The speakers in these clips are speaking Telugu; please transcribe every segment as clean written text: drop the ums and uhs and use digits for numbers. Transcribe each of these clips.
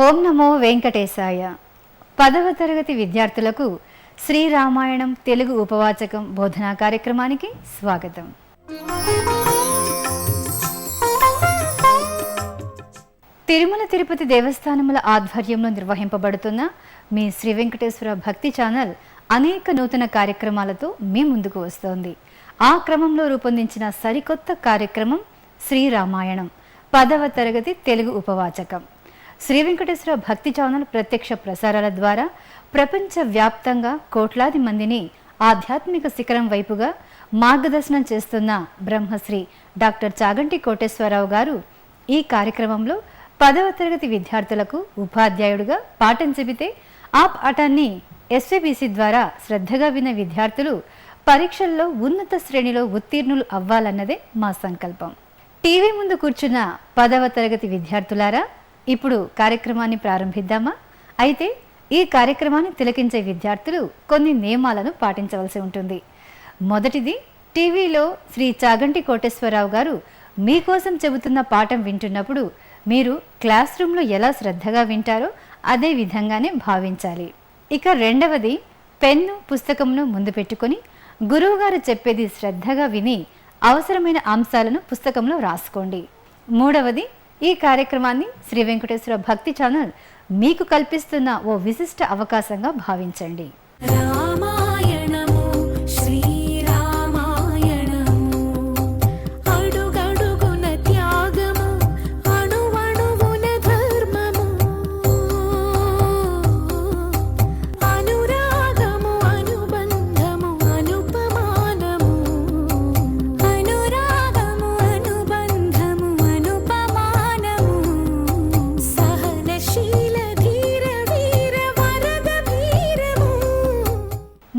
ఓం నమో వెంకటేశాయ. 10వ తరగతి విద్యార్థులకు శ్రీరామాయణం తెలుగు ఉపవాచకం బోధనా కార్యక్రమానికి స్వాగతం. తిరుమల తిరుపతి దేవస్థానముల ఆధ్వర్యంలో నిర్వహింపబడుతున్న మీ శ్రీ వెంకటేశ్వర భక్తి ఛానల్ అనేక నూతన కార్యక్రమాలతో మీ ముందుకు వస్తోంది. ఆ క్రమంలో రూపొందించిన సరికొత్త కార్యక్రమం శ్రీరామాయణం 10వ తరగతి తెలుగు ఉపవాచకం. శ్రీ వెంకటేశ్వర భక్తి ఛానల్ ప్రత్యక్ష ప్రసారాల ద్వారా ప్రపంచవ్యాప్తంగా కోట్లాది మందిని ఆధ్యాత్మిక శిఖరం వైపుగా మార్గదర్శనం చేస్తున్న బ్రహ్మశ్రీ డాక్టర్ చాగంటి కోటేశ్వరరావు గారు ఈ కార్యక్రమంలో 10వ తరగతి విద్యార్థులకు ఉపాధ్యాయుడిగా పాఠం చెబితే ఆ పాఠాన్ని ఎస్వీబీసీ ద్వారా శ్రద్ధగా విన్న విద్యార్థులు పరీక్షల్లో ఉన్నత శ్రేణిలో ఉత్తీర్ణులు అవ్వాలన్నదే మా సంకల్పం. టీవీ ముందు కూర్చున్న 10వ తరగతి విద్యార్థులారా, ఇప్పుడు కార్యక్రమాన్ని ప్రారంభిద్దామా? అయితే ఈ కార్యక్రమాన్ని తిలకించే విద్యార్థులు కొన్ని నియమాలను పాటించవలసి ఉంటుంది. మొదటిది, టీవీలో శ్రీ చాగంటి కోటేశ్వరరావు గారు మీకోసం చెబుతున్న పాఠం వింటున్నప్పుడు మీరు క్లాస్ రూమ్లో ఎలా శ్రద్ధగా వింటారో అదే విధంగానే భావించాలి. ఇక రెండవది, పెన్ను పుస్తకంను ముందు పెట్టుకొని గురువుగారు చెప్పేది శ్రద్ధగా విని అవసరమైన అంశాలను పుస్తకంలో రాసుకోండి. మూడవది, ఈ కార్యక్రమాన్ని శ్రీ వెంకటేశ్వర భక్తి ఛానల్ మీకు కల్పిస్తున్న ఓ విశిష్ట అవకాశంగా భావించండి.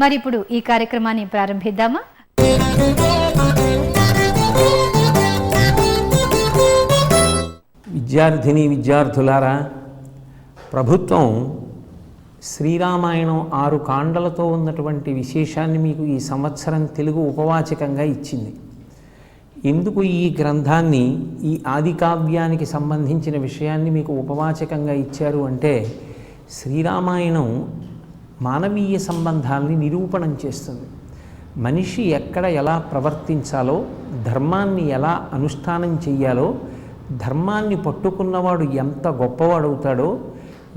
మరి ఇప్పుడు ఈ కార్యక్రమాన్ని ప్రారంభిద్దామా? విద్యార్థులారా, ప్రభుత్వం శ్రీరామాయణం 6 కాండలతో ఉన్నటువంటి విశేషాన్ని మీకు ఈ సంవత్సరం తెలుగు ఉపవాచకంగా ఇచ్చింది. ఎందుకు ఈ గ్రంథాన్ని, ఈ ఆది కావ్యానికి సంబంధించిన విషయాన్ని మీకు ఉపవాచకంగా ఇచ్చారు అంటే, శ్రీరామాయణం మానవీయ సంబంధాలని నిరూపణం చేస్తుంది. మనిషి ఎక్కడ ఎలా ప్రవర్తించాలో, ధర్మాన్ని ఎలా అనుష్ఠానం చెయ్యాలో, ధర్మాన్ని పట్టుకున్నవాడు ఎంత గొప్పవాడవుతాడో,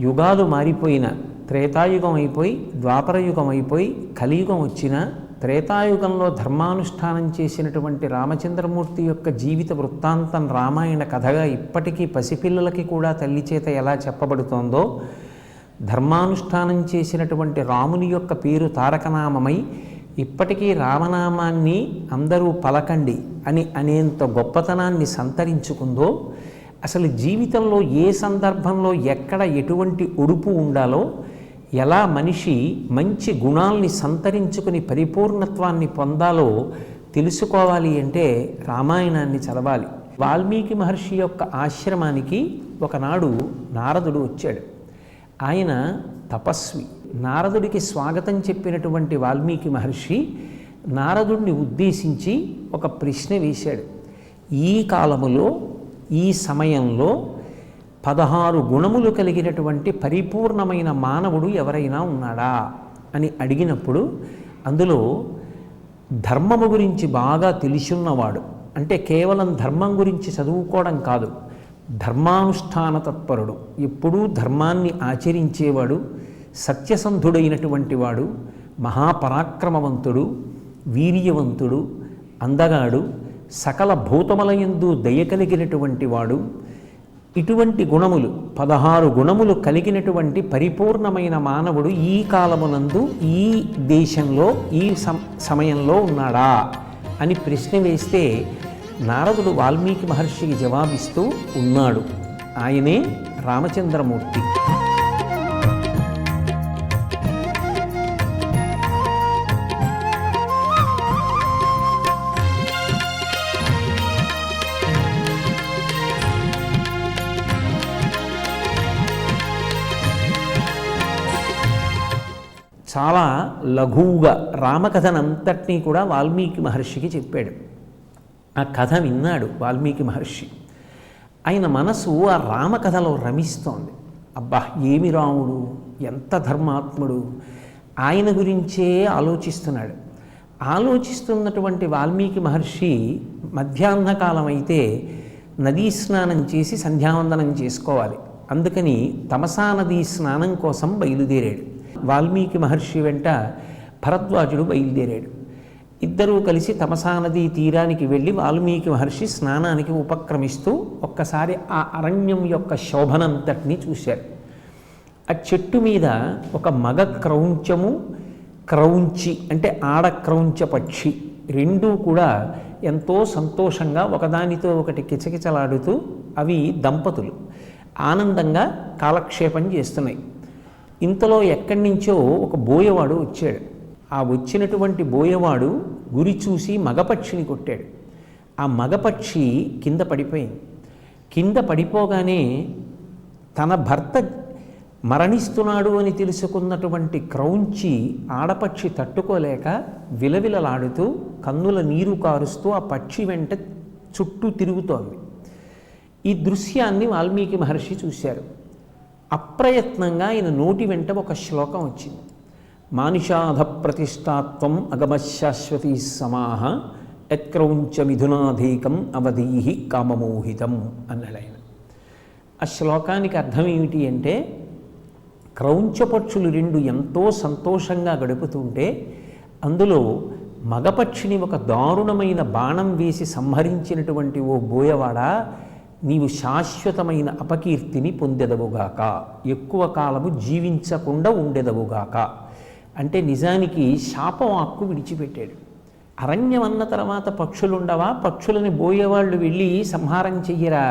యుగాలు మారిపోయిన త్రేతాయుగం అయిపోయి ద్వాపరయుగం అయిపోయి కలియుగం వచ్చిన త్రేతాయుగంలో ధర్మానుష్ఠానం చేసినటువంటి రామచంద్రమూర్తి యొక్క జీవిత వృత్తాంతం రామాయణ కథగా ఇప్పటికీ పసిపిల్లలకి కూడా తల్లి చేత ఎలా చెప్పబడుతోందో, ధర్మానుష్ఠానం చేసినటువంటి రాముని యొక్క పేరు తారకనామమై ఇప్పటికీ రామనామాన్ని అందరూ పలకండి అని అనేంత గొప్పతనాన్ని సంతరించుకుందో, అసలు జీవితంలో ఏ సందర్భంలో ఎక్కడ ఎటువంటి ఉడుపు ఉండాలో, ఎలా మనిషి మంచి గుణాల్ని సంతరించుకుని పరిపూర్ణత్వాన్ని పొందాలో తెలుసుకోవాలి అంటే రామాయణాన్ని చదవాలి. వాల్మీకి మహర్షి యొక్క ఆశ్రమానికి ఒకనాడు నారదుడు వచ్చాడు. ఆయన తపస్వి. నారదుడికి స్వాగతం చెప్పినటువంటి వాల్మీకి మహర్షి నారదుడిని ఉద్దేశించి ఒక ప్రశ్న వేశాడు. ఈ కాలములో, ఈ సమయంలో 16 గుణములు కలిగినటువంటి పరిపూర్ణమైన మానవుడు ఎవరైనా ఉన్నాడా అని అడిగినప్పుడు, అందులో ధర్మము గురించి బాగా తెలిసున్నవాడు, అంటే కేవలం ధర్మం గురించి చదువుకోవడం కాదు, ధర్మానుష్ఠాన తత్పరుడు, ఎప్పుడూ ధర్మాన్ని ఆచరించేవాడు, సత్యసంధుడైనటువంటి వాడు, మహాపరాక్రమవంతుడు, వీర్యవంతుడు, అందగాడు, సకల భూతములయందు దయ కలిగినటువంటి వాడు, ఇటువంటి గుణములు 16 గుణములు కలిగినటువంటి పరిపూర్ణమైన మానవుడు ఈ కాలమునందు, ఈ దేశంలో, ఈ సమయంలో ఉన్నాడా అని ప్రశ్న వేస్తే నారదుడు వాల్మీకి మహర్షికి జవాబిస్తూ ఉన్నాడు. ఆయనే రామచంద్రమూర్తి. చాలా లఘువుగా రామకథనంతటినీ కూడా వాల్మీకి మహర్షికి చెప్పాడు. ఆ కథ విన్నాడు వాల్మీకి మహర్షి. ఆయన మనసు ఆ రామకథలో రమిస్తోంది. అబ్బా ఏమి రాముడు, ఎంత ధర్మాత్ముడు, ఆయన గురించే ఆలోచిస్తున్నాడు. ఆలోచిస్తున్నటువంటి వాల్మీకి మహర్షి మధ్యాహ్న కాలం అయితే నదీ స్నానం చేసి సంధ్యావందనం చేసుకోవాలి. అందుకని తమసా నదీ స్నానం కోసం బయలుదేరాడు. వాల్మీకి మహర్షి వెంట భరద్వాజుడు బయలుదేరాడు. ఇద్దరూ కలిసి తమసా నదీ తీరానికి వెళ్ళి వాల్మీకి మహర్షి స్నానానికి ఉపక్రమిస్తూ ఒక్కసారి ఆ అరణ్యం యొక్క శోభనంతటినీ చూశారు. ఆ చెట్టు మీద ఒక మగ క్రౌంచము, క్రౌంచి అంటే ఆడ క్రౌంచ పక్షి రెండూ కూడా ఎంతో సంతోషంగా ఒకదానితో ఒకటి కిచకిచలాడుతూ అవి దంపతులు ఆనందంగా కాలక్షేపం చేస్తున్నాయి. ఇంతలో ఎక్కడి నుంచో ఒక బోయవాడు వచ్చాడు. ఆ వచ్చినటువంటి బోయవాడు గురి చూసి మగపక్షిని కొట్టాడు. ఆ మగపక్షి కింద పడిపోయింది. కింద పడిపోగానే తన భర్త మరణిస్తున్నాడు అని తెలుసుకున్నటువంటి క్రౌంచి ఆడపక్షి తట్టుకోలేక విలవిలలాడుతూ కన్నుల నీరు కారుస్తూ ఆ పక్షి వెంట చుట్టూ తిరుగుతోంది. ఈ దృశ్యాన్ని వాల్మీకి మహర్షి చూశారు. అప్రయత్నంగా ఆయన నోటి వెంట ఒక శ్లోకం వచ్చింది. మానిషాధ ప్రతిష్టాత్వం అగమశాశ్వతీ సమాహ యత్క్రౌంచ మిథునాధీకం అవధీహి కామమోహితం అన్నాడు ఆయన. ఆ శ్లోకానికి అర్థం ఏమిటి అంటే, క్రౌంచపక్షులు రెండు ఎంతో సంతోషంగా గడుపుతుంటే అందులో మగపక్షిని ఒక దారుణమైన బాణం వేసి సంహరించినటువంటి ఓ బోయవాడా, నీవు శాశ్వతమైన అపకీర్తిని పొందెదవుగాక, ఎక్కువ కాలము జీవించకుండా ఉండెదవుగాక అంటే నిజానికి శాపవాక్కు విడిచిపెట్టాడు. అరణ్యం అన్న తర్వాత పక్షులుండవా? పక్షులని బోయేవాళ్ళు వెళ్ళి సంహారం చెయ్యరా?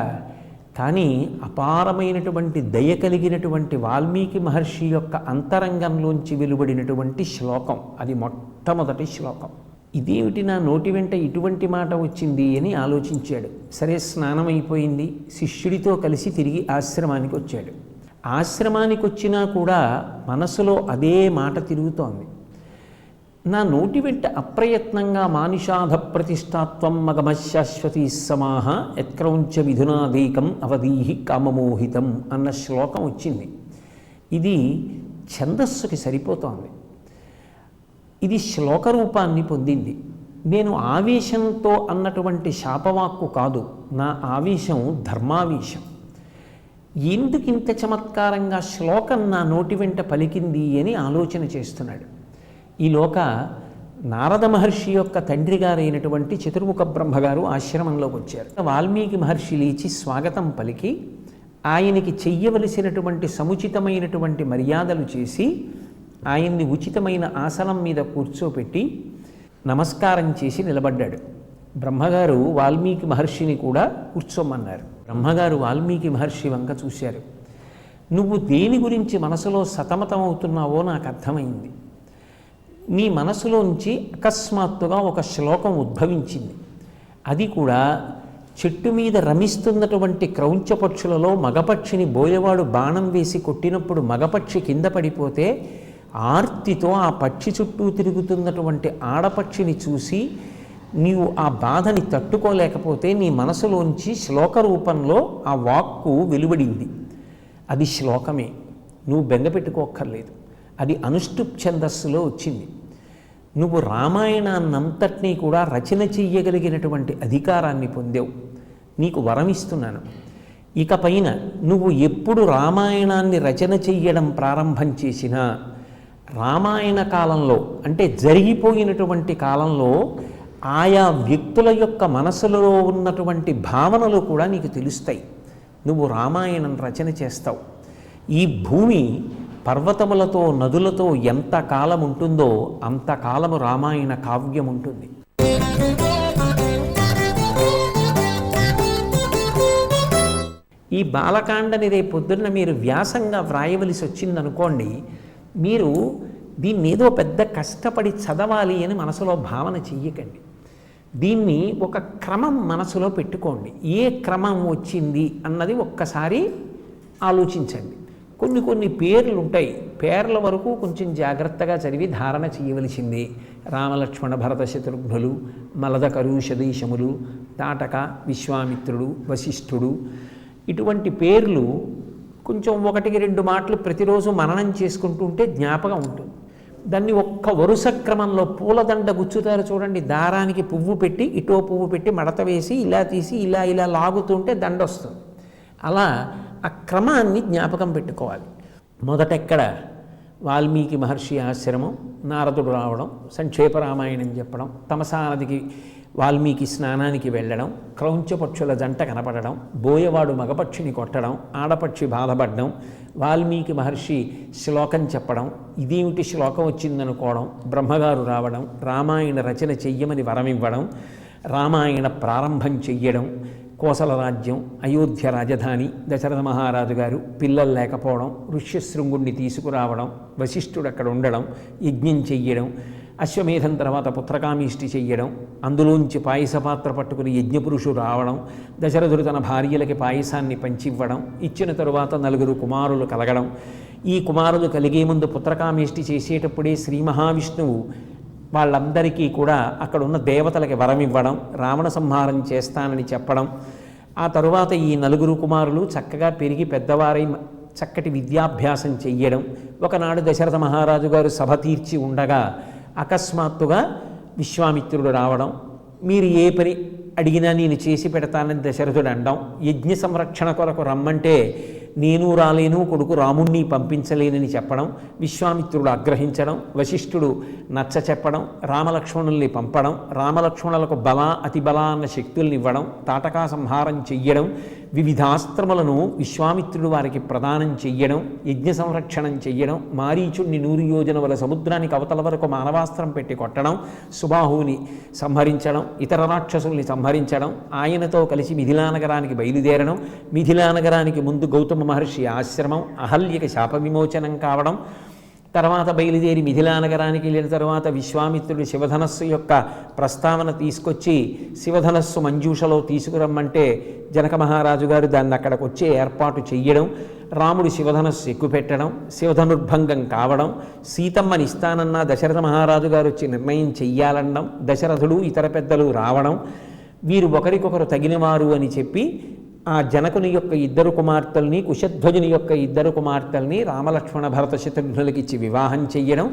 కానీ అపారమైనటువంటి దయ కలిగినటువంటి వాల్మీకి మహర్షి యొక్క అంతరంగంలోంచి వెలువడినటువంటి శ్లోకం అది మొట్టమొదటి శ్లోకం. ఇదేమిటి నా నోటి వెంట ఇటువంటి మాట వచ్చింది అని ఆలోచించాడు. సరే, స్నానం అయిపోయింది. శిష్యుడితో కలిసి తిరిగి ఆశ్రమానికి వచ్చాడు. ఆశ్రమానికి వచ్చినా కూడా మనసులో అదే మాట తిరుగుతోంది. నా నోటి వెంట అప్రయత్నంగా మానిషాధ ప్రతిష్టాత్వం మగమశాశ్వతీ సమాహ యత్క్రౌంచ మిథునాధీకం అవధీహి కామమోహితం అన్న శ్లోకం వచ్చింది. ఇది ఛందస్సుకి సరిపోతోంది. ఇది శ్లోక రూపాన్ని పొందింది. నేను ఆవేశంతో అన్నటువంటి శాపవాక్కు కాదు, నా ఆవేశం ధర్మావేశం. ఎందుకు ఇంత చమత్కారంగా శ్లోకం నా నోటి వెంట పలికింది అని ఆలోచన చేస్తున్నాడు. ఈలోక నారద మహర్షి యొక్క తండ్రి గారైనటువంటి చతుర్ముఖ బ్రహ్మగారు ఆశ్రమంలోకి వచ్చారు. వాల్మీకి మహర్షి లేచి స్వాగతం పలికి ఆయనకి చెయ్యవలసినటువంటి సముచితమైనటువంటి మర్యాదలు చేసి ఆయన్ని ఉచితమైన ఆసనం మీద కూర్చోపెట్టి నమస్కారం చేసి నిలబడ్డాడు. బ్రహ్మగారు వాల్మీకి మహర్షిని కూడా కూర్చోమన్నారు. బ్రహ్మగారు వాల్మీకి మహర్షి వంక చూశారు. నువ్వు దేని గురించి మనసులో సతమతమవుతున్నావో నాకు అర్థమైంది. నీ మనసులోంచి అకస్మాత్తుగా ఒక శ్లోకం ఉద్భవించింది. అది కూడా చెట్టు మీద రమిస్తున్నటువంటి క్రౌంచపక్షులలో మగపక్షిని బోయవాడు బాణం వేసి కొట్టినప్పుడు మగపక్షి కింద పడిపోతే ఆర్తితో ఆ పక్షి చుట్టూ తిరుగుతున్నటువంటి ఆడపక్షిని చూసి నీవు ఆ బాధని తట్టుకోలేకపోతే నీ మనసులోంచి శ్లోక రూపంలో ఆ వాక్కు వెలువడింది. అది శ్లోకమే, నువ్వు బెంగపెట్టుకోక్కర్లేదు. అది అనుష్టుప్ ఛందస్సులో వచ్చింది. నువ్వు రామాయణాన్నంతటినీ కూడా రచన చెయ్యగలిగినటువంటి అధికారాన్ని పొందావు. నీకు వరం ఇస్తున్నాను. ఇకపైన నువ్వు ఎప్పుడు రామాయణాన్ని రచన చెయ్యడం ప్రారంభం చేసినా రామాయణ కాలంలో అంటే జరిగిపోయినటువంటి కాలంలో ఆయా వ్యక్తుల యొక్క మనసులో ఉన్నటువంటి భావనలు కూడా నీకు తెలుస్తాయి. నువ్వు రామాయణం రచన చేస్తావు. ఈ భూమి పర్వతములతో నదులతో ఎంత కాలం ఉంటుందో అంతకాలము రామాయణ కావ్యం ఉంటుంది. ఈ బాలకాండని రేపు పొద్దున్న మీరు వ్యాసంగా వ్రాయవలసి వచ్చిందనుకోండి, మీరు దీన్ని ఏదో పెద్ద కష్టపడి చదవాలి అని మనసులో భావన చెయ్యకండి. దీన్ని ఒక క్రమం మనసులో పెట్టుకోండి. ఏ క్రమం వచ్చింది అన్నది ఒక్కసారి ఆలోచించండి. కొన్ని పేర్లు ఉంటాయి. పేర్ల వరకు కొంచెం జాగ్రత్తగా చదివి ధారణ చేయవలసింది. రామలక్ష్మణ భరత శత్రుఘ్నులు, మలద కరుషదేశములు, తాటక, విశ్వామిత్రుడు, వశిష్ఠుడు, ఇటువంటి పేర్లు కొంచెం 1-2 మాటలు ప్రతిరోజు మననం చేసుకుంటూ ఉంటే జ్ఞాపకం ఉంటుంది. దాన్ని ఒక్క వరుస క్రమంలో పూలదండ గుచ్చుతారు చూడండి, దారానికి పువ్వు పెట్టి ఇటో పువ్వు పెట్టి మడత వేసి ఇలా తీసి ఇలా ఇలా లాగుతుంటే దండ వస్తుంది. అలా ఆ క్రమాన్ని జ్ఞాపకం పెట్టుకోవాలి. మొదటెక్కడ వాల్మీకి మహర్షి ఆశ్రమం, నారదుడు రావడం, సంక్షేప రామాయణం చెప్పడం, తమసా నదికి వాల్మీకి స్నానానికి వెళ్ళడం, క్రౌంచపక్షుల జంట కనపడడం, బోయవాడు మగపక్షిని కొట్టడం, ఆడపక్షి బాధపడడం, వాల్మీకి మహర్షి శ్లోకం చెప్పడం, ఇదేమిటి శ్లోకం వచ్చిందనుకోవడం, బ్రహ్మగారు రావడం, రామాయణ రచన చెయ్యమని వరమివ్వడం, రామాయణ ప్రారంభం చెయ్యడం, కోసల రాజ్యం, అయోధ్య రాజధాని, దశరథ మహారాజు గారు, పిల్లలు లేకపోవడం, ఋష్యశృంగుణ్ణి తీసుకురావడం, వశిష్ఠుడు అక్కడ ఉండడం, యజ్ఞం చెయ్యడం, అశ్వమేధం తర్వాత పుత్రకామీష్టి చెయ్యడం, అందులోంచి పాయస పాత్ర పట్టుకుని యజ్ఞపురుషుడు రావడం, దశరథుడు తన భార్యలకి పాయసాన్ని పంచివ్వడం, ఇచ్చిన తరువాత 4 కుమారులు కలగడం, ఈ కుమారులు కలిగే ముందు పుత్రకామీష్టి చేసేటప్పుడే శ్రీ మహావిష్ణువు వాళ్ళందరికీ కూడా అక్కడ ఉన్న దేవతలకి వరమివ్వడం, రావణ సంహారం చేస్తానని చెప్పడం, ఆ తరువాత ఈ 4 కుమారులు చక్కగా పెరిగి పెద్దవారై చక్కటి విద్యాభ్యాసం చెయ్యడం. ఒకనాడు దశరథ మహారాజు గారు సభ తీర్చి ఉండగా అకస్మాత్తుగా విశ్వామిత్రుడు రావడం, మీరు ఏ పని అడిగినా నేను చేసి పెడతానని దశరథుడు అనడం, యజ్ఞ సంరక్షణ కొరకు రమ్మంటే నేను రాలేను, కొడుకు రాముణ్ణి పంపించలేనని చెప్పడం, విశ్వామిత్రుడు ఆగ్రహించడం, వశిష్ఠుడు నచ్చ చెప్పడం, రామలక్ష్మణుల్ని పంపడం, రామలక్ష్మణులకు బల అతిబల అన్న శక్తుల్ని ఇవ్వడం, తాటకా సంహారం చెయ్యడం, వివిధాస్త్రములను విశ్వామిత్రుడు వారికి ప్రదానం చెయ్యడం, యజ్ఞ సంరక్షణం చెయ్యడం, మారీచుణ్ణి 100 యోజనముల సముద్రానికి అవతల వరకు మానవాస్త్రం పెట్టి కొట్టడం, సుబాహువుని సంహరించడం, ఇతర రాక్షసుల్ని సంహరించడం, ఆయనతో కలిసి మిథిలా నగరానికి బయలుదేరడం, మిథిలా నగరానికి ముందు గౌతమ మహర్షి ఆశ్రమం, అహల్యకి శాప విమోచనం కావడం, తర్వాత బయలుదేరి మిథిలా నగరానికి వెళ్ళిన తర్వాత విశ్వామిత్రుడు శివధనస్సు యొక్క ప్రస్తావన తీసుకొచ్చి శివధనస్సు మంజూషలో తీసుకురమ్మంటే జనక మహారాజు గారు దాన్ని అక్కడికి వచ్చే ఏర్పాటు చెయ్యడం, రాముడు శివధనస్సు ఎక్కుపెట్టడం, శివధనుర్భంగం కావడం, సీతమ్మని ఇస్తానన్న దశరథ మహారాజు గారు వచ్చి నిర్ణయం చెయ్యాలనడం, దశరథుడు ఇతర పెద్దలు రావడం, వీరు ఒకరికొకరు తగినవారు అని చెప్పి ఆ జనకుని యొక్క 2 కుమార్తెల్ని, కుశధ్వజుని యొక్క 2 కుమార్తెల్ని రామలక్ష్మణ భరత శత్రుఘ్నులకి ఇచ్చి వివాహం చెయ్యడం,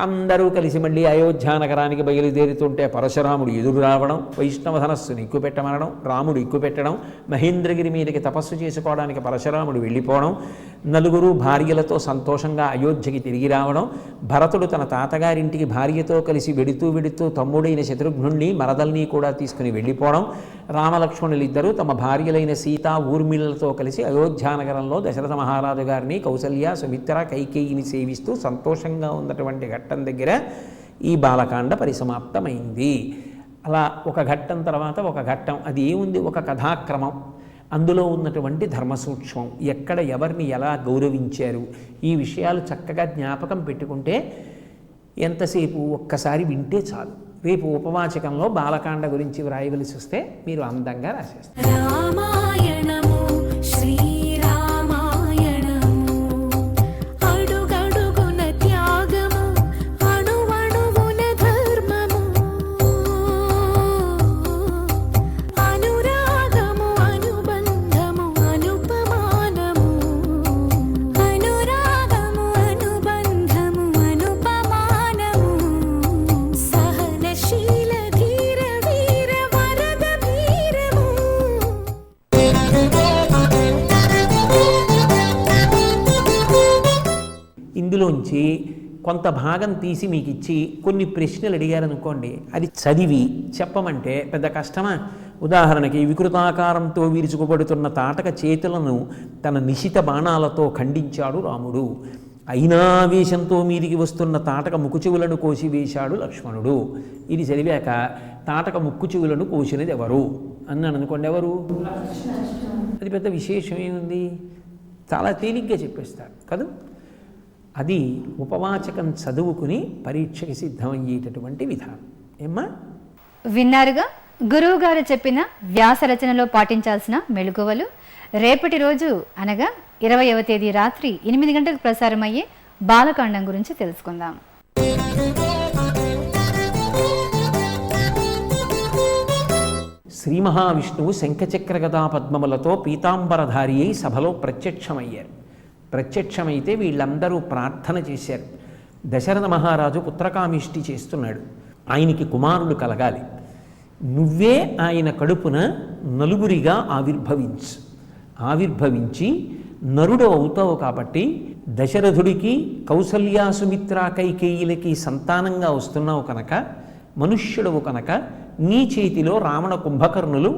అందరూ కలిసి మళ్ళీ అయోధ్య నగరానికి బయలుదేరుతుంటే పరశురాముడు ఎదురు రావడం, వైష్ణవ ధనస్సుని ఎక్కుపెట్టమనడం, రాముడు ఎక్కుపెట్టడం, మహేంద్రగిరి మీదకి తపస్సు చేసుకోవడానికి పరశురాముడు వెళ్ళిపోవడం, 4 భార్యలతో సంతోషంగా అయోధ్యకి తిరిగి రావడం, భరతుడు తన తాతగారింటికి భార్యతో కలిసి వెడుతూ తమ్ముడైన శత్రుఘ్నుణ్ణి మరదల్ని కూడా తీసుకుని వెళ్ళిపోవడం, రామలక్ష్మణులిద్దరూ తమ భార్యలైన సీత ఊర్మిళలతో కలిసి అయోధ్యానగరంలో దశరథ మహారాజు గారిని, కౌసల్య, సుమిత్ర, కైకేయిని సేవిస్తూ సంతోషంగా ఉన్నటువంటి ఘట్టం దగ్గర ఈ బాలకాండ పరిసమాప్తమైంది. అలా ఒక ఘట్టం తర్వాత ఒక ఘట్టం, అది ఏముంది, ఒక కథాక్రమం, అందులో ఉన్నటువంటి ధర్మసూక్ష్మం, ఎక్కడ ఎవరిని ఎలా గౌరవించారు, ఈ విషయాలు చక్కగా జ్ఞాపకం పెట్టుకుంటే ఎంతసేపు ఒక్కసారి వింటే చాలు. రేపు ఉపవాచకంలో బాలకాండ గురించి వ్రాయవలసి వస్తే మీరు అందంగా రాసేస్తారు. రామాయణము శ్రీరామాయణము అడుగడుగున త్యాగము అణువణువున ధర్మము అనురాగము అనుబంధము అనుపమానము అనురాగము అనుబంధము అనుపమానము సహనశీల ధీర వీర వరద వీరము. ఇందులోంచి కొంత భాగం తీసి మీకు ఇచ్చి కొన్ని ప్రశ్నలు అడిగారనుకోండి, అది చదివి చెప్పమంటే పెద్ద కష్టమా? ఉదాహరణకి వికృతాకారంతో విరుచుకుపడుతున్న చేతులను తన నిశిత బాణాలతో ఖండించాడు రాముడు, అయినావేశంతో మీదికి వస్తున్న ముక్కుచెవులను కోసి వేశాడు లక్ష్మణుడు. ఇది చదివాక ముక్కుచెవులను కోసినది ఎవరు అన్నాను అనుకోండి, ఎవరు? అది పెద్ద విశేషం ఏముంది, చాలా తేలిగ్గా చెప్పేస్తాడు కదా. అది ఉపవాచకం చదువుకుని పరీక్షకి సిద్ధమయ్యేటటువంటి విధానం. ఏమ్మా విన్నారుగా గురువు గారు చెప్పిన వ్యాస రచనలో పాటించాల్సిన మెళుకువలు. రేపటి రోజు అనగా 20వ తేదీ రాత్రి 8 గంటలకు ప్రసారమయ్యే బాలకాండం గురించి తెలుసుకుందాం. శ్రీ మహావిష్ణువు శంఖచక్ర గదా పద్మములతో పీతాంబరధారి అయి సభలో ప్రత్యక్షమయ్యారు. ప్రత్యక్షమైతే వీళ్ళందరూ ప్రార్థన చేశారు. దశరథ మహారాజు పుత్రకామిష్టి చేస్తున్నాడు, ఆయనకి కుమారుడు కలగాలి, నువ్వే ఆయన కడుపున నలుగురిగా ఆవిర్భవించి నరుడు అవుతావు కాబట్టి దశరథుడికి కౌసల్యా సుమిత్ర కైకేయిలకి సంతానంగా వస్తున్నావు కనుక, మనుష్యుడవు కనుక నీ చేతిలో రావణ కుంభకర్ణులు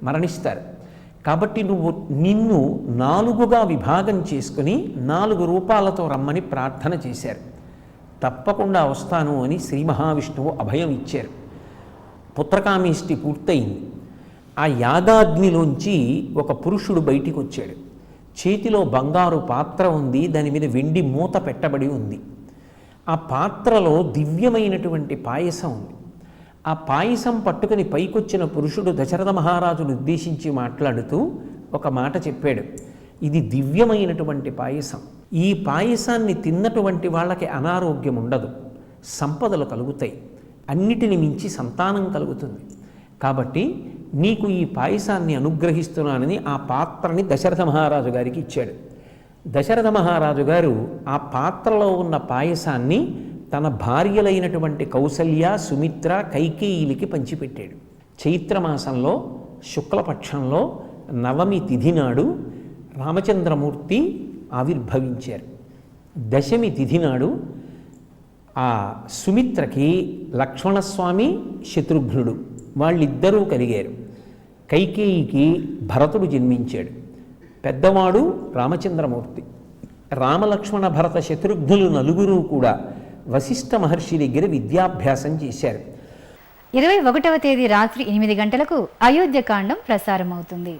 మరణిస్తారు. కాబట్టి నిన్ను 4గా విభాగం చేసుకుని 4 రూపాలతో రమ్మని ప్రార్థన చేశారు. తప్పకుండా వస్తాను అని శ్రీ మహావిష్ణువు అభయం ఇచ్చారు. పుత్రకామేష్టి పూర్తయింది. ఆ యాగాగ్నిలోంచి ఒక పురుషుడు బయటికి వచ్చాడు. చేతిలో బంగారు పాత్ర ఉంది, దాని మీద వెండి మూత పెట్టబడి ఉంది. ఆ పాత్రలో దివ్యమైనటువంటి పాయసం ఉంది. ఆ పాయసం పట్టుకుని పైకొచ్చిన పురుషుడు దశరథ మహారాజును ఉద్దేశించి మాట్లాడుతూ ఒక మాట చెప్పాడు, ఇది దివ్యమైనటువంటి పాయసం, ఈ పాయసాన్ని తిన్నటువంటి వాళ్ళకి అనారోగ్యం ఉండదు, సంపదలు కలుగుతాయి, అన్నిటిని మించి సంతానం కలుగుతుంది. కాబట్టి నీకు ఈ పాయసాన్ని అనుగ్రహిస్తున్నానని ఆ పాత్రని దశరథ మహారాజు గారికి ఇచ్చాడు. దశరథ మహారాజు గారు ఆ పాత్రలో ఉన్న పాయసాన్ని తన భార్యలైనటువంటి కౌసల్య, సుమిత్ర, కైకేయిలకి పంచిపెట్టాడు. చైత్రమాసంలో శుక్లపక్షంలో 9వ తిథి నాడు రామచంద్రమూర్తి ఆవిర్భవించారు. 10వ తిథి నాడు ఆ సుమిత్రకి లక్ష్మణస్వామి, శత్రుఘ్నుడు వాళ్ళిద్దరూ కలిగారు. కైకేయికి భరతుడు జన్మించాడు. పెద్దవాడు రామచంద్రమూర్తి. రామలక్ష్మణ భరత శత్రుఘ్నులు నలుగురు కూడా వశిష్ఠ మహర్షి దగ్గర విద్యాభ్యాసం చేశారు. 21వ తేదీ రాత్రి 8 గంటలకు అయోధ్యకాండం ప్రసారం అవుతుంది.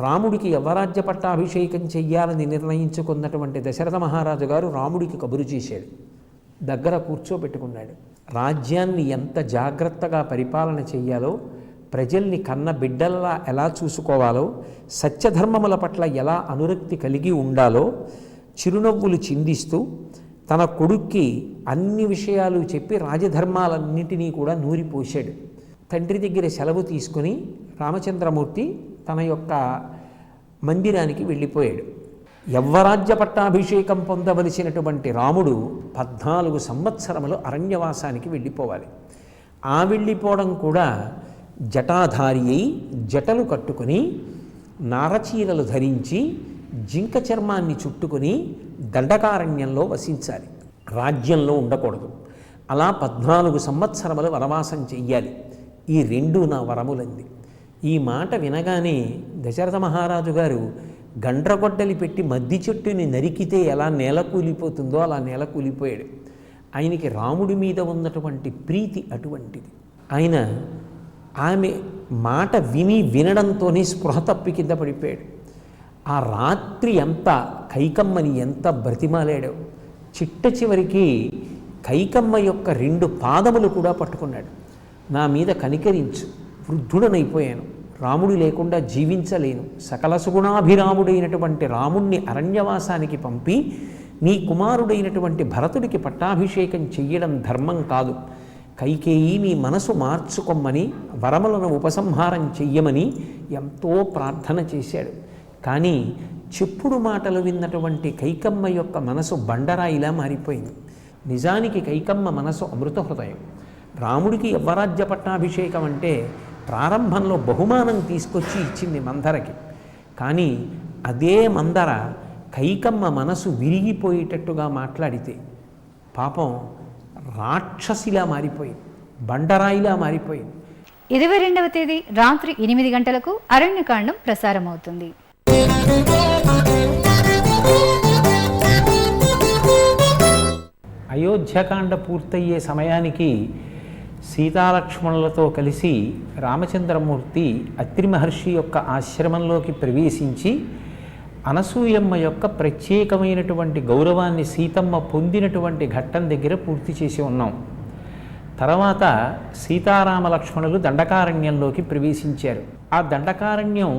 రాముడికి యవ్వరాజ్య పట్టాభిషేకం చెయ్యాలని నిర్ణయించుకున్నటువంటి దశరథ మహారాజు గారు రాముడికి కబురు చేశాడు. దగ్గర కూర్చోబెట్టుకున్నాడు. రాజ్యాన్ని ఎంత జాగ్రత్తగా పరిపాలన చెయ్యాలో, ప్రజల్ని కన్న బిడ్డల్లా ఎలా చూసుకోవాలో, సత్యధర్మముల పట్ల ఎలా అనురక్తి కలిగి ఉండాలో చిరునవ్వులు చిందిస్తూ తన కొడుక్కి అన్ని విషయాలు చెప్పి రాజధర్మాలన్నింటినీ కూడా నూరిపోశాడు. తండ్రి దగ్గర సెలవు తీసుకుని రామచంద్రమూర్తి తన యొక్క మందిరానికి వెళ్ళిపోయాడు. యవ్వరాజ్య పట్టాభిషేకం పొందవలసినటువంటి రాముడు 14 సంవత్సరములు అరణ్యవాసానికి వెళ్ళిపోవాలి. ఆ వెళ్ళిపోవడం కూడా జటాధారి అయి జటలు కట్టుకుని నారచీరలు ధరించి జింక చర్మాన్ని చుట్టుకుని దండకారణ్యంలో వసించాలి, రాజ్యంలో ఉండకూడదు. అలా 14 సంవత్సరములు వనవాసం చెయ్యాలి. ఈ 2 నా వరములంది. ఈ మాట వినగానే దశరథ మహారాజు గారు గండ్రగొడ్డలి పెట్టి మద్ది చెట్టుని నరికితే ఎలా నేల కూలిపోతుందో అలా నేల కూలిపోయాడు. ఆయనకి రాముడి మీద ఉన్నటువంటి ప్రీతి అటువంటిది. ఆయన ఆమె మాట వినడంతోనే స్పృహ తప్పి కింద పడిపోయాడు. ఆ రాత్రి అంతా కైకమ్మని ఎంత బ్రతిమాలాడో. చిట్ట చివరికి కైకమ్మ యొక్క 2 పాదములు కూడా పట్టుకున్నాడు. నా మీద కనికరించు, వృద్ధుడనైపోయాను, రాముడు లేకుండా జీవించలేను, సకల సుగుణాభిరాముడైనటువంటి రాముణ్ణి అరణ్యవాసానికి పంపి నీ కుమారుడైనటువంటి భరతుడికి పట్టాభిషేకం చెయ్యడం ధర్మం కాదు, కైకేయి నీ మనసు మార్చుకొమ్మని, వరములను ఉపసంహారం చెయ్యమని ఎంతో ప్రార్థన చేశాడు. కానీ చెప్పుడు మాటలు విన్నటువంటి కైకమ్మ యొక్క మనసు బండరాయిలా మారిపోయింది. నిజానికి కైకమ్మ మనసు అమృత హృదయం. రాముడికి యవ్వరాజ్య పట్టాభిషేకం అంటే ప్రారంభంలో బహుమానం తీసుకొచ్చి ఇచ్చింది మందరకి. కానీ అదే మందర కైకమ్మ మనసు విరిగిపోయేటట్టుగా మాట్లాడితే పాపం రాక్షసిలా మారిపోయింది, బండరాయిలా మారిపోయింది. 22వ తేదీ రాత్రి 8 గంటలకు అరణ్యకాండం ప్రసారం అవుతుంది. అయోధ్యకాండ పూర్తయ్యే సమయానికి సీతాలక్ష్మణులతో కలిసి రామచంద్రమూర్తి అత్రి మహర్షి యొక్క ఆశ్రమంలోకి ప్రవేశించి అనసూయమ్మ యొక్క ప్రత్యేకమైనటువంటి గౌరవాన్ని సీతమ్మ పొందినటువంటి ఘట్టం దగ్గర పూర్తి చేసి ఉన్నాం. తర్వాత సీతారామ లక్ష్మణులు దండకారణ్యంలోకి ప్రవేశించారు. ఆ దండకారణ్యం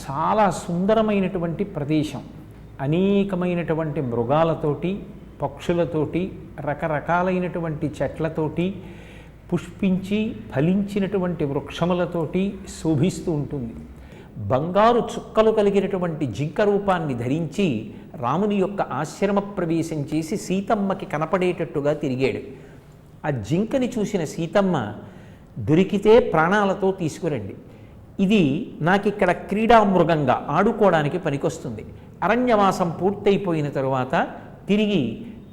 చాలా సుందరమైనటువంటి ప్రదేశం. అనేకమైనటువంటి మృగాలతోటి, పక్షులతోటి, రకరకాలైనటువంటి చెట్లతోటి, పుష్పించి ఫలించినటువంటి వృక్షములతోటి శోభిస్తూ ఉంటుంది. బంగారు చుక్కలు కలిగినటువంటి జింక రూపాన్ని ధరించి రాముని యొక్క ఆశ్రమ ప్రవేశం చేసి సీతమ్మకి కనపడేటట్టుగా తిరిగాడు. ఆ జింకని చూసిన సీతమ్మ, దొరికితే ప్రాణాలతో తీసుకురండి, ఇది నాకిక్కడ క్రీడామృగంగా ఆడుకోవడానికి పనికొస్తుంది. అరణ్యవాసం పూర్తయిపోయిన తరువాత తిరిగి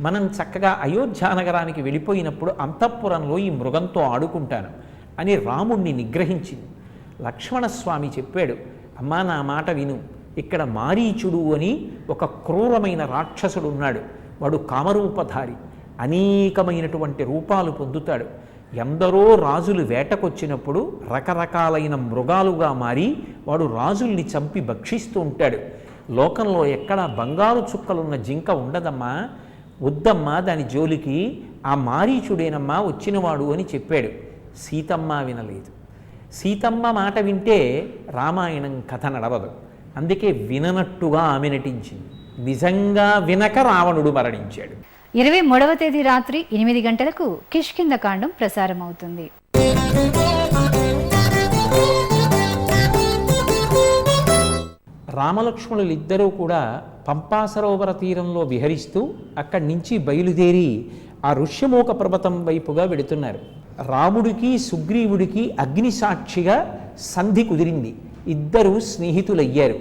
మనం చక్కగా అయోధ్యానగరానికి వెళ్ళిపోయినప్పుడు అంతఃపురంలో ఈ మృగంతో ఆడుకుంటాను అని రాముణ్ణి నిగ్రహించింది. లక్ష్మణస్వామి చెప్పాడు, అమ్మా నా మాట విను, ఇక్కడ మారీచుడు అని ఒక క్రూరమైన రాక్షసుడు ఉన్నాడు. వాడు కామరూపధారి, అనేకమైనటువంటి రూపాలు పొందుతాడు. ఎందరో రాజులు వేటకొచ్చినప్పుడు రకరకాలైన మృగాలుగా మారి వాడు రాజుల్ని చంపి భక్షిస్తూ ఉంటాడు. లోకంలో ఎక్కడ బంగారు చుక్కలున్న జింక ఉండదమ్మా, వద్దమ్మా దాని జోలికి, ఆ మారీచుడేనమ్మా వచ్చినవాడు అని చెప్పాడు. సీతమ్మ వినలేదు. సీతమ్మ మాట వింటే రామాయణం కథ నడవదు. అందుకే విననట్టుగా ఆమె నటించింది. నిజంగా వినక రావణుడు మరణించాడు. 23వ తేదీ రాత్రి 8 గంటలకు కిష్కింధకాండం ప్రసారం అవుతుంది. రామలక్ష్మణులిద్దరూ కూడా పంపా సరోవర తీరంలో విహరిస్తూ అక్కడి నుంచి బయలుదేరి ఆ ఋష్యమూక పర్వతం వైపుగా వెడుతున్నారు. రాముడికి సుగ్రీవుడికి అగ్నిసాక్షిగా సంధి కుదిరింది. ఇద్దరు స్నేహితులయ్యారు.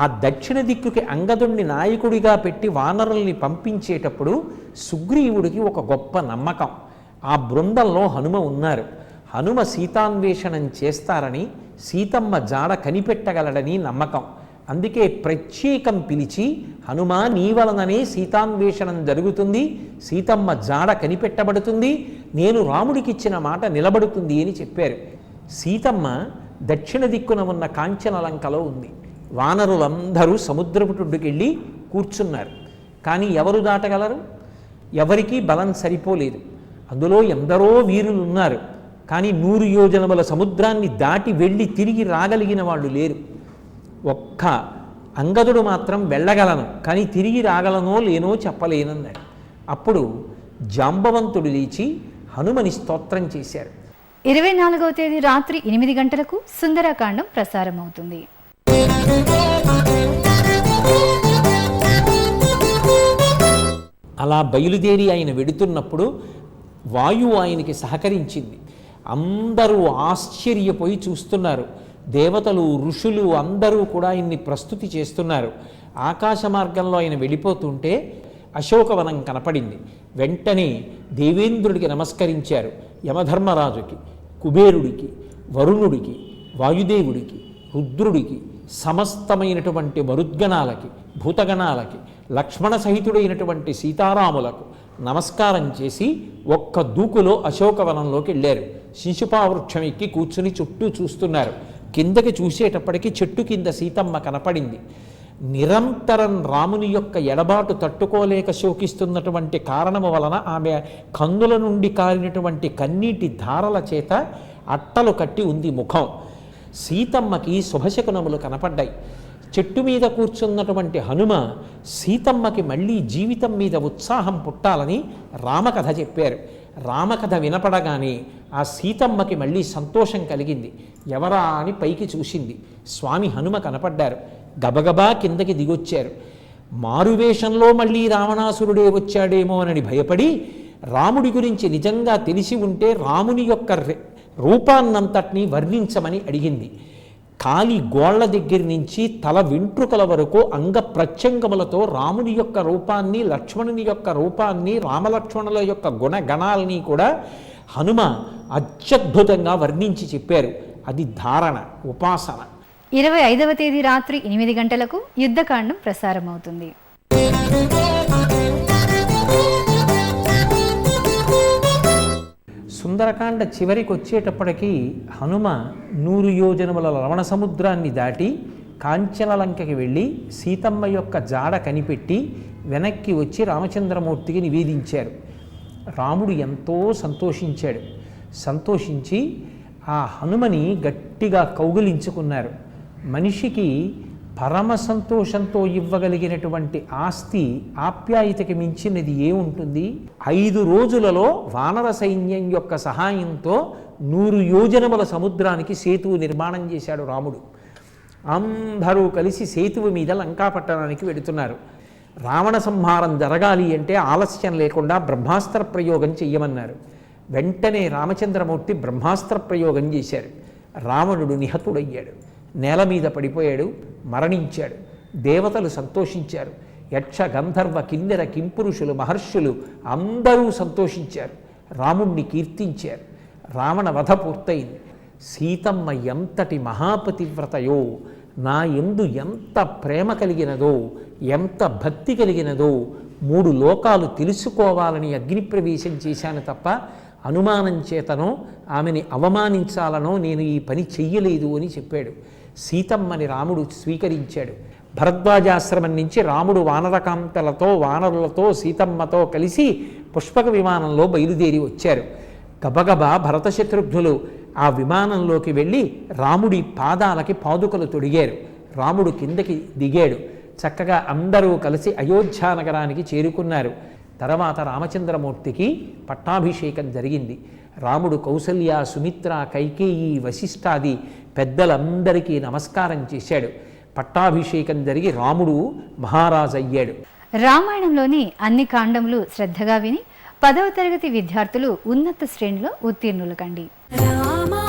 ఆ దక్షిణ దిక్కుకి అంగదుణ్ణి నాయకుడిగా పెట్టి వానరుల్ని పంపించేటప్పుడు సుగ్రీవుడికి ఒక గొప్ప నమ్మకం. ఆ బృందంలో హనుమ ఉన్నారు. హనుమ సీతాన్వేషణం చేస్తారని, సీతమ్మ జాడ కనిపెట్టగలడని నమ్మకం. అందుకే ప్రత్యేకం పిలిచి, హనుమా నీ వలననే సీతాన్వేషణం జరుగుతుంది, సీతమ్మ జాడ కనిపెట్టబడుతుంది, నేను రాముడికిచ్చిన మాట నిలబడుతుంది అని చెప్పారు. సీతమ్మ దక్షిణ దిక్కున ఉన్న కాంచనలంకలో ఉంది. వానరులందరూ సముద్రపుటుడికెళ్ళి కూర్చున్నారు. కానీ ఎవరు దాటగలరు? ఎవరికీ బలం సరిపోలేదు. అందులో ఎందరో వీరులు ఉన్నారు. కానీ 100 యోజనముల సముద్రాన్ని దాటి వెళ్ళి తిరిగి రాగలిగిన వాళ్ళు లేరు. ఒక్క అంగదుడు మాత్రం వెళ్ళగలను, కానీ తిరిగి రాగలనో లేనో చెప్పలేనన్నాడు. అప్పుడు జాంబవంతుడు లేచి హనుమని స్తోత్రం చేశారు. 24వ తేదీ రాత్రి 8 గంటలకు సుందరకాండం ప్రసారం అవుతుంది. అలా బయలుదేరి ఆయన వెడుతున్నప్పుడు వాయువు ఆయనకి సహకరించింది. అందరూ ఆశ్చర్యపోయి చూస్తున్నారు. దేవతలు, ఋషులు అందరూ కూడా ఆయన్ని ప్రస్తుతి చేస్తున్నారు. ఆకాశ మార్గంలో ఆయన వెళ్ళిపోతుంటే అశోకవనం కనపడింది. వెంటనే దేవేంద్రుడికి నమస్కరించారు. యమధర్మరాజుకి, కుబేరుడికి, వరుణుడికి, వాయుదేవుడికి, రుద్రుడికి, సమస్తమైనటువంటి మరుద్గణాలకి, భూతగణాలకి, లక్ష్మణ సహితుడైనటువంటి సీతారాములకు నమస్కారం చేసి ఒక్క దూకులో అశోకవనంలోకి వెళ్ళారు. శిశుపావృక్షం ఎక్కి కూర్చుని చుట్టూ చూస్తున్నారు. కిందకి చూసేటప్పటికి చెట్టు కింద సీతమ్మ కనపడింది. నిరంతరం రాముని యొక్క ఎడబాటు తట్టుకోలేక శోకిస్తున్నటువంటి కారణము వలన ఆమె కన్నుల నుండి కారినటువంటి కన్నీటి ధారల చేత అట్టలు కట్టి ఉంది ముఖం. సీతమ్మకి శుభశకునములు కనపడ్డాయి. చెట్టు మీద కూర్చున్నటువంటి హనుమ సీతమ్మకి మళ్ళీ జీవితం మీద ఉత్సాహం పుట్టాలని రామకథ చెప్పారు. రామకథ వినపడగానే ఆ సీతమ్మకి మళ్ళీ సంతోషం కలిగింది. ఎవరా అని పైకి చూసింది. స్వామి హనుమ కనపడ్డారు. గబగబా కిందకి దిగొచ్చారు. మారువేషంలో మళ్ళీ రావణాసురుడే వచ్చాడేమో అని భయపడి, రాముడి గురించి నిజంగా తెలిసి ఉంటే రాముని యొక్క రూపాన్నంతటినీ వర్ణించమని అడిగింది. కాలి గోళ్ల దగ్గర నుంచి తల వెంట్రుకల వరకు అంగ ప్రత్యంగములతో రాముని యొక్క రూపాన్ని, లక్ష్మణుని యొక్క రూపాన్ని, రామలక్ష్మణుల యొక్క గుణగణాలని కూడా హనుమ అత్యద్భుతంగా వర్ణించి చెప్పారు. అది ధారణ, ఉపాసన. 25వ తేదీ రాత్రి 8 గంటలకు యుద్ధకాండం ప్రసారం అవుతుంది. సుందరకాండ చివరికి వచ్చేటప్పటికీ హనుమ 100 యోజనముల లవణ సముద్రాన్ని దాటి కాంచనలంకకి వెళ్ళి సీతమ్మ యొక్క జాడ కనిపెట్టి వెనక్కి వచ్చి రామచంద్రమూర్తికి నివేదించారు. రాముడు ఎంతో సంతోషించాడు. సంతోషించి ఆ హనుమని గట్టిగా కౌగిలించుకున్నారు. మనిషికి పరమ సంతోషంతో ఇవ్వగలిగినటువంటి ఆస్తి ఆప్యాయతకి మించినది ఏముంటుంది? 5 రోజులలో వానర సైన్యం యొక్క సహాయంతో 100 యోజనముల సముద్రానికి సేతువు నిర్మాణం చేశాడు రాముడు. అందరూ కలిసి సేతువు మీద లంకాపట్టణానికి వెడుతున్నారు. రావణ సంహారం జరగాలి అంటే ఆలస్యం లేకుండా బ్రహ్మాస్త్ర ప్రయోగం చెయ్యమన్నారు. వెంటనే రామచంద్రమూర్తి బ్రహ్మాస్త్ర ప్రయోగం చేశారు. రావణుడు నిహతుడయ్యాడు, నేల మీద పడిపోయాడు, మరణించాడు. దేవతలు సంతోషించారు. యక్ష గంధర్వ కిన్నెర కింపురుషులు మహర్షులు అందరూ సంతోషించారు, రాముణ్ణి కీర్తించారు. రావణ వధ పూర్తయింది. సీతమ్మ ఎంతటి మహాపతివ్రతయో, నా యందు ఎంత ప్రేమ కలిగినదో, ఎంత భక్తి కలిగినదో 3 లోకాలు తెలుసుకోవాలని అగ్నిప్రవేశం చేశాను తప్ప అనుమానం చేతనో ఆమెని అవమానించాలనో నేను ఈ పని చెయ్యలేదు అని చెప్పాడు. సీతమ్మని రాముడు స్వీకరించాడు. భరద్వాజాశ్రమం నుంచి రాముడు వానరకాంతలతో వానరులతో సీతమ్మతో కలిసి పుష్పక విమానంలో బయలుదేరి వచ్చారు. గబగబా భరతశత్రుఘ్నులు ఆ విమానంలోకి వెళ్ళి రాముడి పాదాలకి పాదుకలు తొడిగారు. రాముడు కిందకి దిగాడు. చక్కగా అందరూ కలిసి అయోధ్యానగరానికి చేరుకున్నారు. తర్వాత రామచంద్రమూర్తికి పట్టాభిషేకం జరిగింది. రాముడు కౌసల్య, సుమిత్ర, కైకేయి, వశిష్ఠాది పెద్దలందరికీ నమస్కారం చేశాడు. పట్టాభిషేకం జరిగి రాముడు మహారాజు అయ్యాడు. రామాయణంలోని అన్ని కాండములు శ్రద్ధగా విని 10వ తరగతి విద్యార్థులు ఉన్నత శ్రేణిలో ఉత్తీర్ణులు కండి. రామా